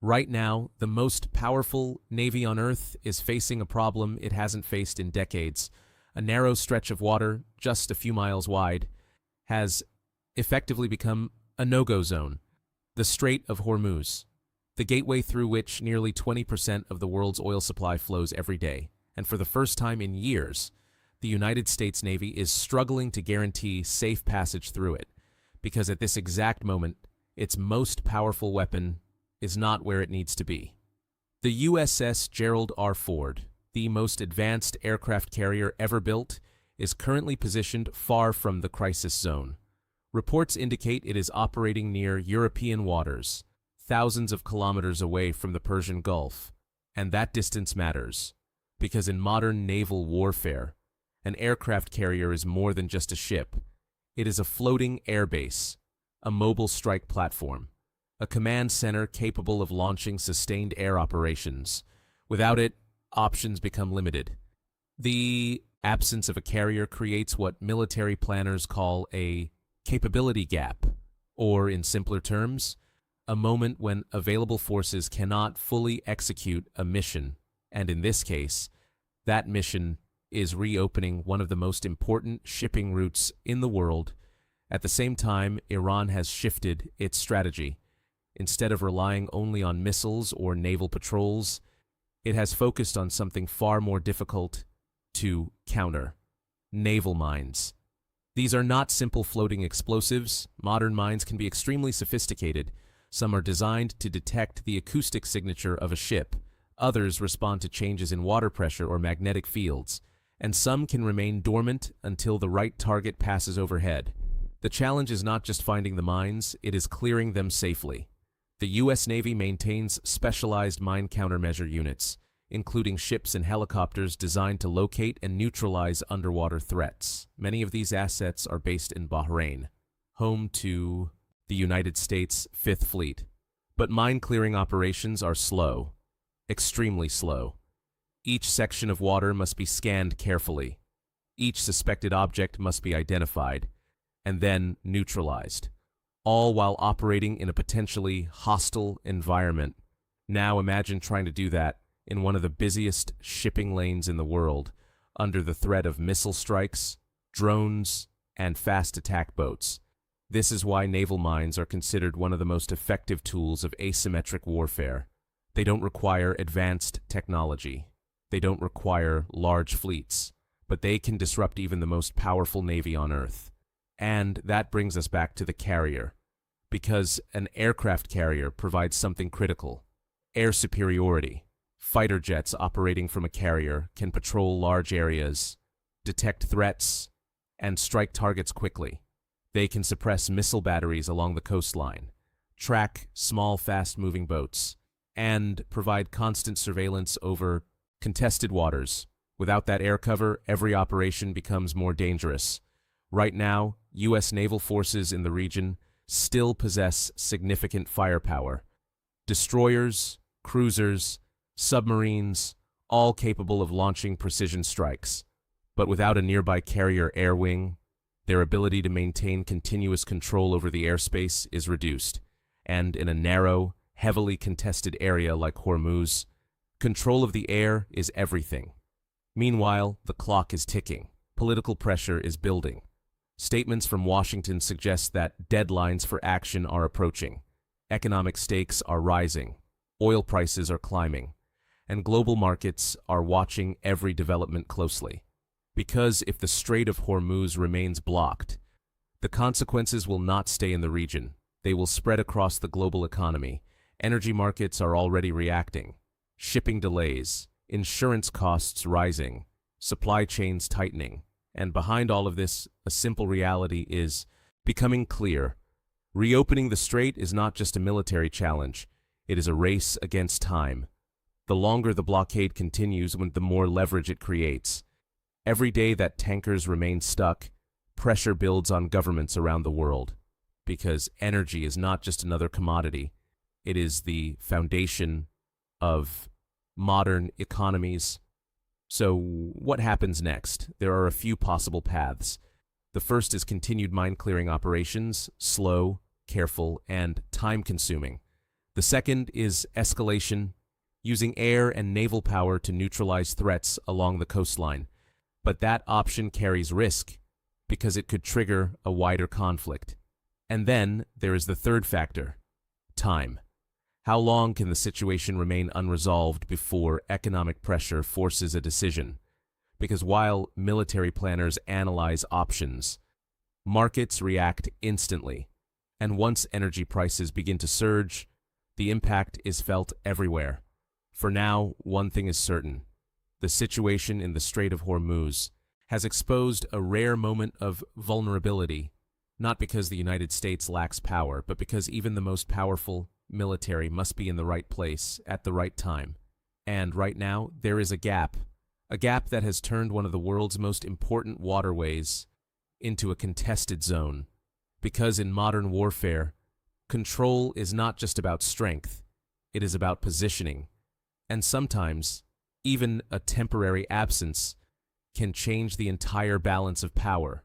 Right now, the most powerful navy on Earth is facing a problem it hasn't faced in decades. A narrow stretch of water, just a few miles wide, has effectively become a no-go zone. The Strait of Hormuz, the gateway through which nearly 20% of the world's oil supply flows every day. And for the first time in years, the United States Navy is struggling to guarantee safe passage through it, because at this exact moment, its most powerful weapon is not where it needs to be. The USS Gerald R, the most advanced aircraft carrier ever built, is currently positioned far from the crisis zone. Reports indicate it is operating near European waters, thousands of kilometers away from the Persian Gulf. And that distance matters, because in modern naval warfare, an aircraft carrier is more than just a ship. It is a floating airbase, a mobile strike platform, a command center capable of launching sustained air operations. Without it, options become limited. The absence of a carrier creates what military planners call a capability gap, or in simpler terms, a moment when available forces cannot fully execute a mission, and in this case, that mission is reopening one of the most important shipping routes in the world. At the same time, Iran has shifted its strategy. Instead of relying only on missiles or naval patrols, it has focused on something far more difficult to counter: naval mines. These are not simple floating explosives. Modern mines can be extremely sophisticated. Some are designed to detect the acoustic signature of a ship, others respond to changes in water pressure or magnetic fields, and some can remain dormant until the right target passes overhead. The challenge is not just finding the mines, it is clearing them safely. The U.S. Navy maintains specialized mine countermeasure units, including ships and helicopters designed to locate and neutralize underwater threats. Many of these assets are based in Bahrain, home to the United States Fifth Fleet. But mine-clearing operations are slow, extremely slow. Each section of water must be scanned carefully. Each suspected object must be identified, and then neutralized, all while operating in a potentially hostile environment. Now imagine trying to do that in one of the busiest shipping lanes in the world, under the threat of missile strikes, drones, and fast attack boats. This is why naval mines are considered one of the most effective tools of asymmetric warfare. They don't require advanced technology. They don't require large fleets, but they can disrupt even the most powerful navy on Earth. And that brings us back to the carrier, because an aircraft carrier provides something critical: air superiority. Fighter jets operating from a carrier can patrol large areas, detect threats, and strike targets quickly. They can suppress missile batteries along the coastline, track small, fast-moving boats, and provide constant surveillance over contested waters. Without that air cover, every operation becomes more dangerous. Right now, U.S. naval forces in the region still possess significant firepower. Destroyers, cruisers, submarines, all capable of launching precision strikes. But without a nearby carrier air wing, their ability to maintain continuous control over the airspace is reduced. And in a narrow, heavily contested area like Hormuz, control of the air is everything. Meanwhile, the clock is ticking. Political pressure is building. Statements from Washington suggest that deadlines for action are approaching. Economic stakes are rising. Oil prices are climbing. And global markets are watching every development closely. Because if the Strait of Hormuz remains blocked, the consequences will not stay in the region. They will spread across the global economy. Energy markets are already reacting. Shipping delays, insurance costs rising, supply chains tightening. And behind all of this, a simple reality is becoming clear. Reopening the strait is not just a military challenge. It is a race against time. The longer the blockade continues, the more leverage it creates. Every day that tankers remain stuck, pressure builds on governments around the world. Because energy is not just another commodity. It is the foundation of modern economies. So what happens next? There are a few possible paths. The first is continued mine-clearing operations, slow, careful, and time-consuming. The second is escalation, using air and naval power to neutralize threats along the coastline. But that option carries risk, because it could trigger a wider conflict. And then there is the third factor: time. How long can the situation remain unresolved before economic pressure forces a decision? Because while military planners analyze options, markets react instantly. And once energy prices begin to surge, the impact is felt everywhere. For now, one thing is certain: the situation in the Strait of Hormuz has exposed a rare moment of vulnerability, not because the United States lacks power, but because even the most powerful military must be in the right place at the right time. And right now, there is a gap that has turned one of the world's most important waterways into a contested zone. Because in modern warfare, control is not just about strength, it is about positioning. And sometimes, even a temporary absence can change the entire balance of power.